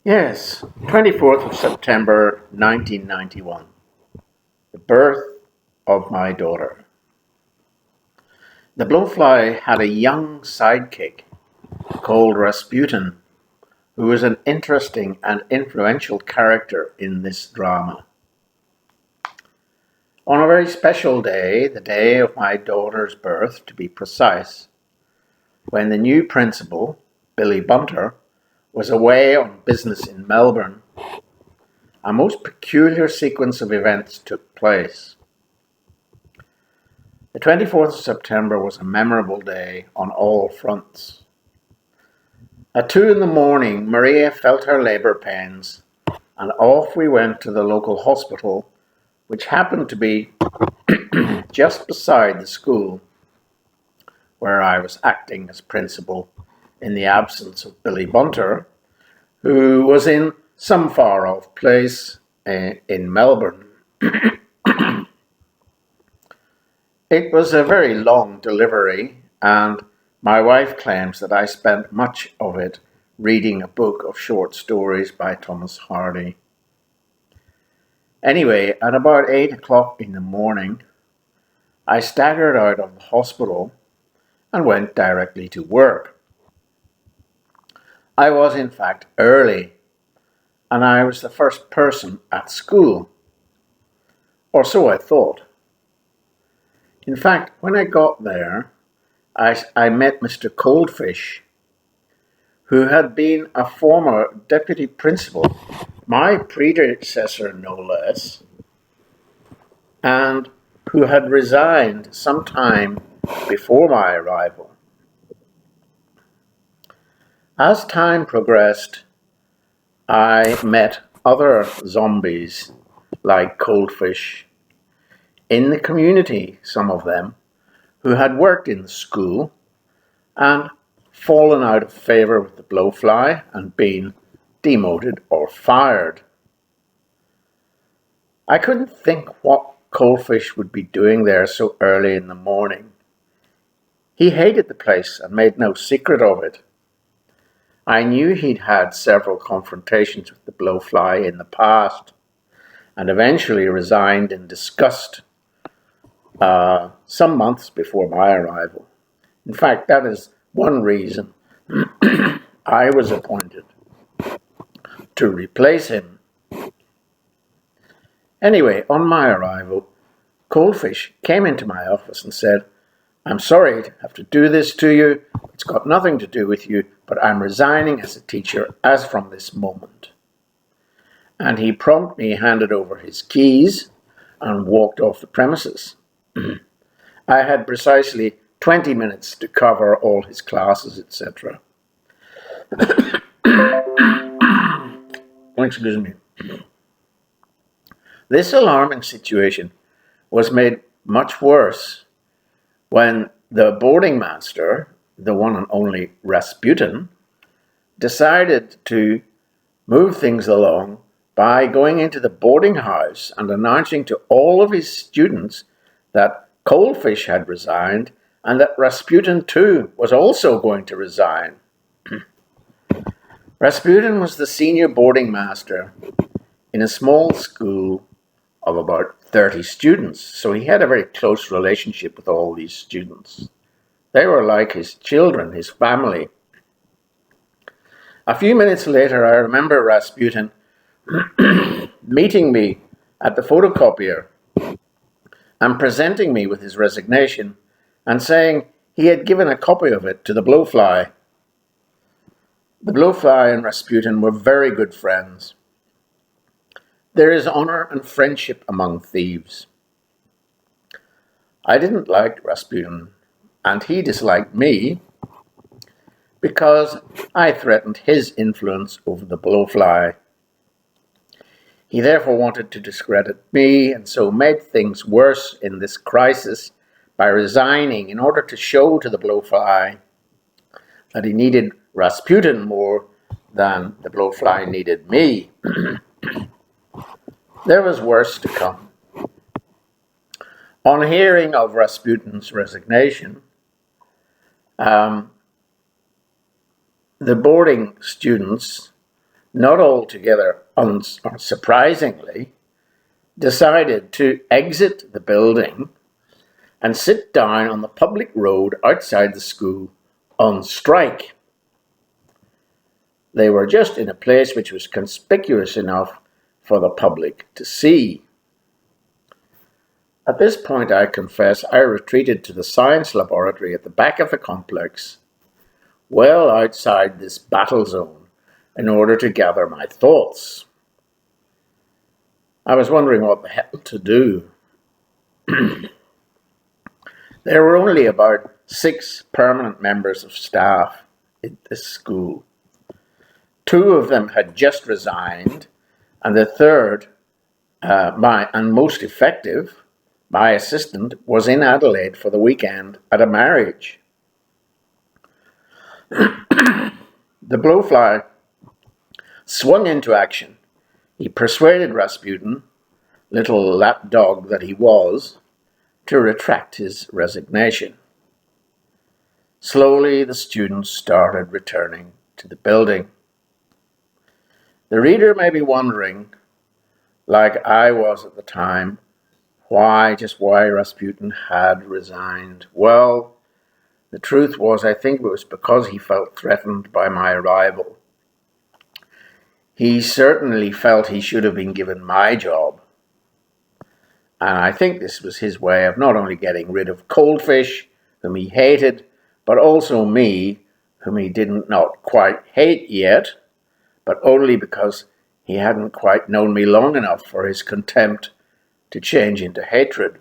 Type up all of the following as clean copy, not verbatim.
Yes, 24th of September 1991, the birth of my daughter. The blowfly had a young sidekick called Rasputin, who was an interesting and influential character in this drama. On a very special day, the day of my daughter's birth to be precise, when the new principal, Billy Bunter, was away on business in Melbourne, a most peculiar sequence of events took place. The 24th of September was a memorable day on all fronts. At 2 in the morning, Maria felt her labour pains, and off we went to the local hospital, which happened to be just beside the school where I was acting as principal in the absence of Billy Bunter, who was in some far-off place in Melbourne. It was a very long delivery, and my wife claims that I spent much of it reading a book of short stories by Thomas Hardy. Anyway, at about 8 o'clock in the morning, I staggered out of the hospital and went directly to work. I was in fact early, and I was the first person at school, or so I thought. In fact, when I got there, I met Mr. Coldfish, who had been a former deputy principal, my predecessor no less, and who had resigned some time before my arrival. As time progressed, I met other zombies like Coldfish in the community, some of them, who had worked in the school and fallen out of favour with the blowfly and been demoted or fired. I couldn't think what Coldfish would be doing there so early in the morning. He hated the place and made no secret of it. I knew he'd had several confrontations with the blowfly in the past and eventually resigned in disgust some months before my arrival. In fact, that is one reason I was appointed to replace him. Anyway, on my arrival, Coldfish came into my office and said, "I'm sorry to have to do this to you. It's got nothing to do with you, but I'm resigning as a teacher as from this moment." And he promptly handed over his keys and walked off the premises. I had precisely 20 minutes to cover all his classes, etc. Excuse me. This alarming situation was made much worse when the boarding master, the one and only Rasputin, decided to move things along by going into the boarding house and announcing to all of his students that Coldfish had resigned and that Rasputin too was also going to resign. Rasputin was the senior boarding master in a small school of about 30 students, so he had a very close relationship with all these students. They were like his children, his family. A few minutes later, I remember Rasputin meeting me at the photocopier and presenting me with his resignation and saying he had given a copy of it to the blowfly. The blowfly and Rasputin were very good friends. There is honor and friendship among thieves. I didn't like Rasputin, and he disliked me because I threatened his influence over the blowfly. He therefore wanted to discredit me, and so made things worse in this crisis by resigning in order to show to the blowfly that he needed Rasputin more than the blowfly needed me. There was worse to come. On hearing of Rasputin's resignation, the boarding students not altogether unsurprisingly, decided to exit the building and sit down on the public road outside the school on strike. They were just in a place which was conspicuous enough for the public to see. At this point, I confess, I retreated to the science laboratory at the back of the complex, well outside this battle zone, in order to gather my thoughts. I was wondering what the hell to do. There were only about 6 permanent members of staff at this school. 2 of them had just resigned, and the third, and most effective, my assistant, was in Adelaide for the weekend at a marriage. The blowfly swung into action. He persuaded Rasputin, little lapdog that he was, to retract his resignation. Slowly, the students started returning to the building. The reader may be wondering, like I was at the time, why Rasputin had resigned. Well, the truth was, I think it was because he felt threatened by my arrival. He certainly felt he should have been given my job. And I think this was his way of not only getting rid of Coldfish, whom he hated, but also me, whom he did not quite hate yet, but only because he hadn't quite known me long enough for his contempt to change into hatred.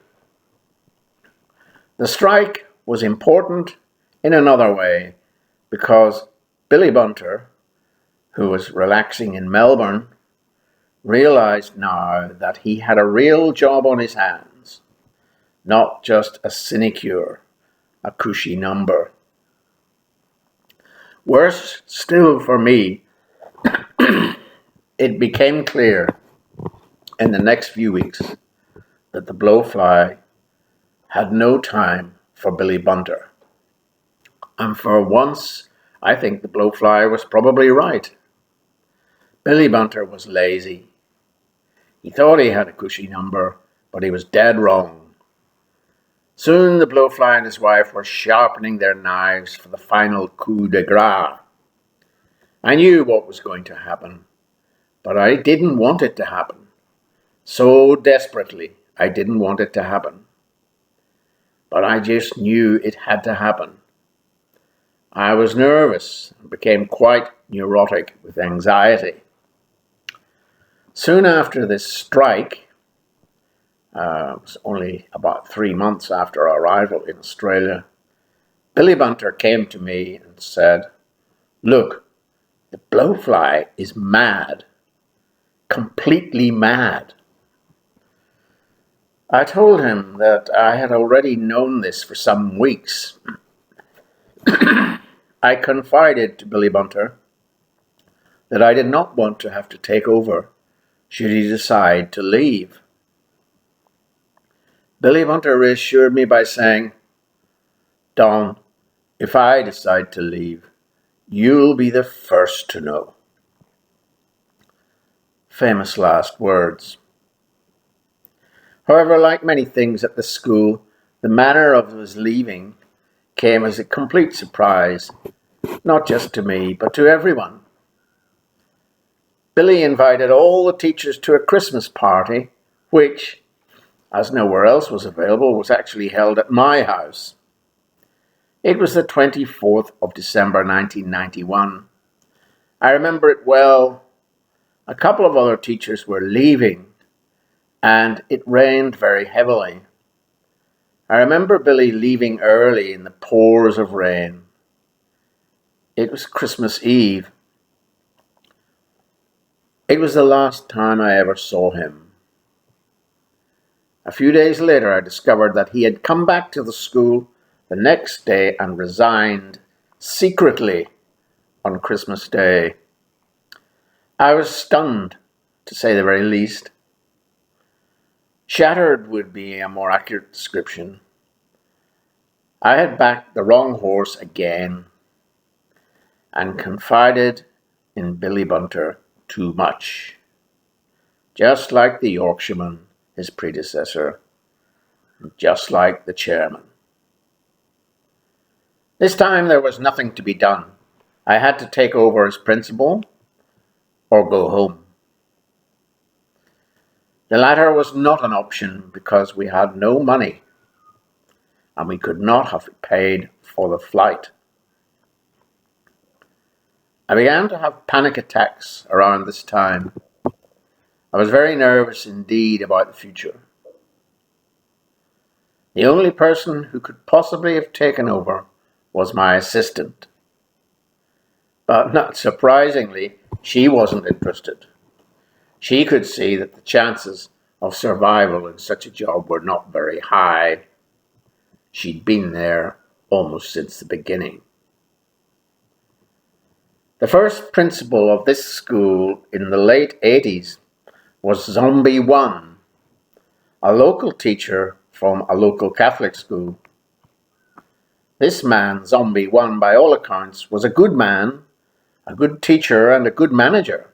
The strike was important in another way, because Billy Bunter, who was relaxing in Melbourne, realized now that he had a real job on his hands, not just a sinecure, a cushy number. Worse still for me, it became clear in the next few weeks that the blowfly had no time for Billy Bunter. And for once, I think the blowfly was probably right. Billy Bunter was lazy. He thought he had a cushy number, but he was dead wrong. Soon the blowfly and his wife were sharpening their knives for the final coup de grace. I knew what was going to happen, but I didn't want it to happen. So desperately, I didn't want it to happen. But I just knew it had to happen. I was nervous and became quite neurotic with anxiety. Soon after this strike, it was only about 3 months after our arrival in Australia, Billy Bunter came to me and said, "Look, the blowfly is mad, completely mad." I told him that I had already known this for some weeks. I confided to Billy Bunter that I did not want to have to take over should he decide to leave. Billy Bunter reassured me by saying, "Don, if I decide to leave, you'll be the first to know." Famous last words. However, like many things at the school, the manner of his leaving came as a complete surprise, not just to me, but to everyone. Billy invited all the teachers to a Christmas party, which, as nowhere else was available, was actually held at my house. It was the 24th of December 1991. I remember it well. A couple of other teachers were leaving, and it rained very heavily. I remember Billy leaving early in the pours of rain. It was Christmas Eve. It was the last time I ever saw him. A few days later, I discovered that he had come back to the school the next day and resigned secretly on Christmas Day. I was stunned, to say the very least. Shattered would be a more accurate description. I had backed the wrong horse again and confided in Billy Bunter too much, just like the Yorkshireman, his predecessor, just like the chairman. This time there was nothing to be done. I had to take over as principal or go home. The latter was not an option because we had no money and we could not have paid for the flight. I began to have panic attacks around this time. I was very nervous indeed about the future. The only person who could possibly have taken over was my assistant. But not surprisingly, she wasn't interested. She could see that the chances of survival in such a job were not very high. She'd been there almost since the beginning. The first principal of this school in the late 80s was Zombie 1, a local teacher from a local Catholic school. This man, Zombie 1, by all accounts, was a good man, a good teacher, and a good manager.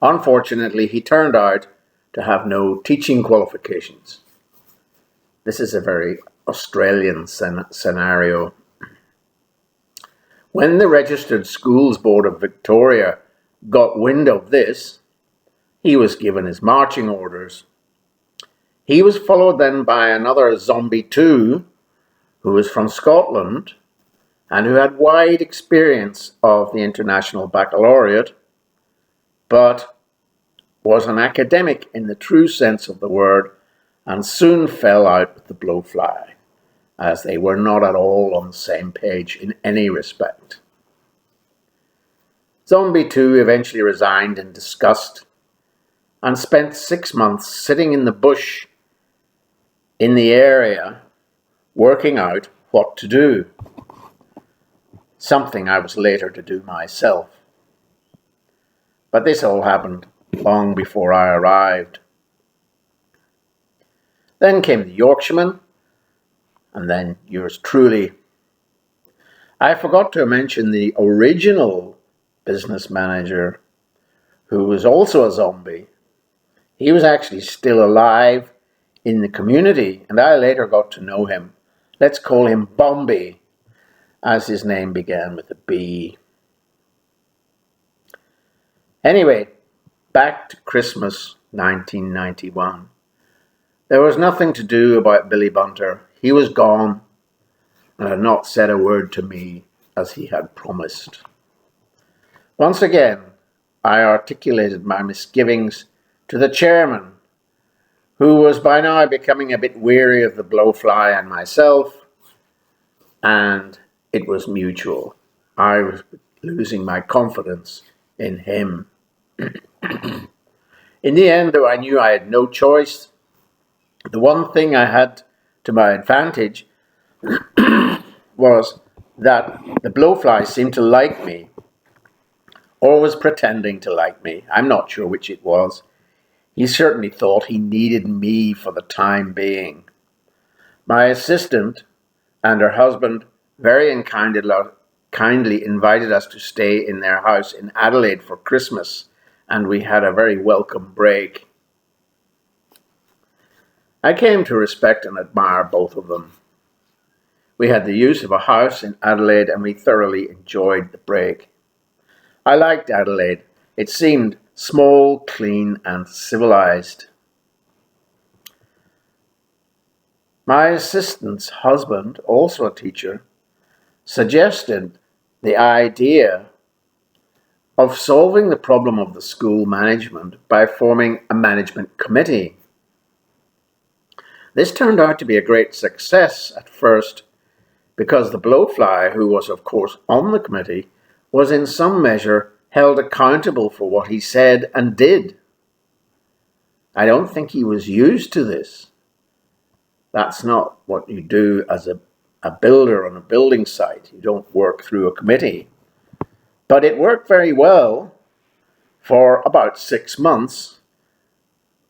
Unfortunately, he turned out to have no teaching qualifications. This is a very Australian scenario. When the Registered Schools Board of Victoria got wind of this, he was given his marching orders. He was followed then by another Zombie 2, who was from Scotland and who had wide experience of the International Baccalaureate, but was an academic in the true sense of the word and soon fell out with the blowfly, as they were not at all on the same page in any respect. Zombie 2 eventually resigned in disgust and spent 6 months sitting in the bush in the area working out what to do, something I was later to do myself. But this all happened long before I arrived. Then came the Yorkshireman, and then yours truly. I forgot to mention the original business manager, who was also a zombie. He was actually still alive in the community, and I later got to know him. Let's call him Bombie, as his name began with a B. Anyway, back to Christmas 1991. There was nothing to do about Billy Bunter. He was gone and had not said a word to me as he had promised. Once again, I articulated my misgivings to the chairman, who was by now becoming a bit weary of the blowfly and myself, and it was mutual. I was losing my confidence in him. In the end, though I knew I had no choice, the one thing I had to my advantage was that the blowfly seemed to like me, or was pretending to like me. I'm not sure which it was. He certainly thought he needed me for the time being. My assistant and her husband very kindly invited us to stay in their house in Adelaide for Christmas, and we had a very welcome break. I came to respect and admire both of them. We had the use of a house in Adelaide and we thoroughly enjoyed the break. I liked Adelaide. It seemed small, clean, and civilized. My assistant's husband, also a teacher, suggested the idea of solving the problem of the school management by forming a management committee. This turned out to be a great success at first because the blowfly, who was of course on the committee, was in some measure held accountable for what he said and did. I don't think he was used to this. That's not what you do as a builder on a building site. You don't work through a committee. But it worked very well for about 6 months.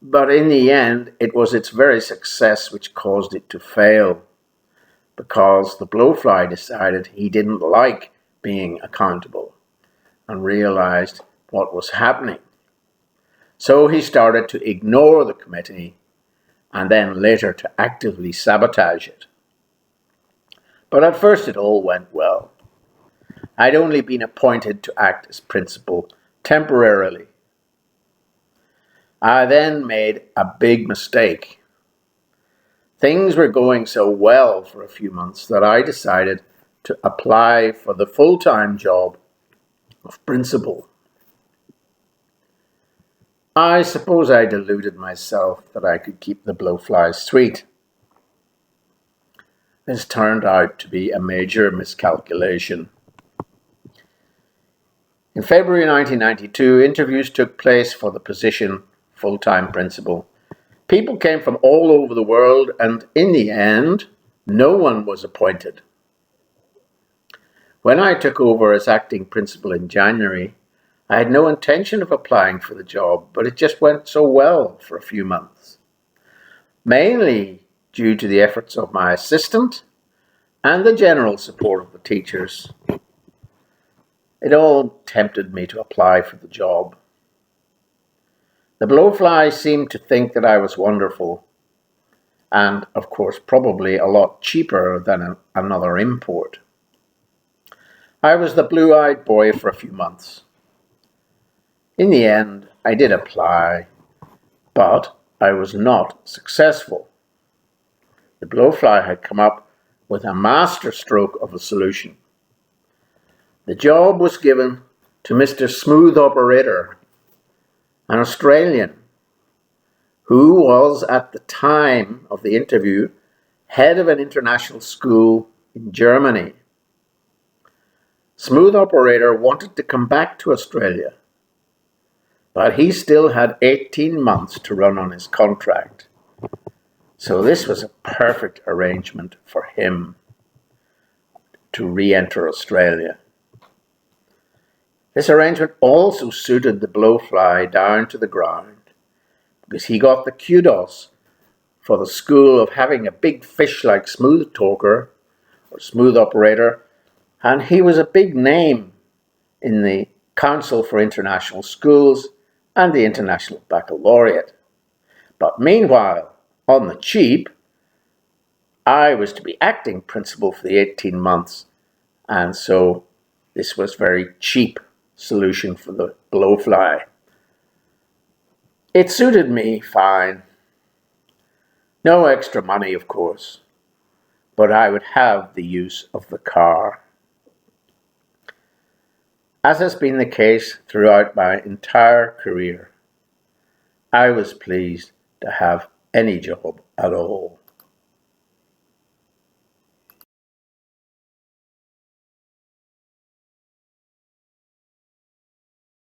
But in the end, it was its very success which caused it to fail, because the blowfly decided he didn't like being accountable and realized what was happening. So he started to ignore the committee and then later to actively sabotage it. But at first it all went well. I'd only been appointed to act as principal temporarily. I then made a big mistake. Things were going so well for a few months that I decided to apply for the full-time job of principal. I suppose I deluded myself that I could keep the blowflies sweet. This turned out to be a major miscalculation. In February 1992, interviews took place for the position full-time principal. People came from all over the world, and in the end, no one was appointed. When I took over as acting principal in January, I had no intention of applying for the job, but it just went so well for a few months. Mainly due to the efforts of my assistant and the general support of the teachers. It all tempted me to apply for the job. The blowflies seemed to think that I was wonderful, and of course probably a lot cheaper than another import. I was the blue-eyed boy for a few months. In the end, I did apply, but I was not successful. The blowfly had come up with a masterstroke of a solution. The job was given to Mr. Smoothoperator, an Australian, who was at the time of the interview head of an international school in Germany. Smoothoperator wanted to come back to Australia, but he still had 18 months to run on his contract. So this was a perfect arrangement for him to re-enter Australia. This arrangement also suited the blowfly down to the ground, because he got the kudos for the school of having a big fish like Smooth Talker or Smoothoperator, and he was a big name in the Council for International Schools and the International Baccalaureate. But meanwhile, on the cheap, I was to be acting principal for the 18 months, and so this was very cheap solution for the blowfly. It suited me fine. No extra money, of course, but I would have the use of the car. As has been the case throughout my entire career, I was pleased to have any job at all.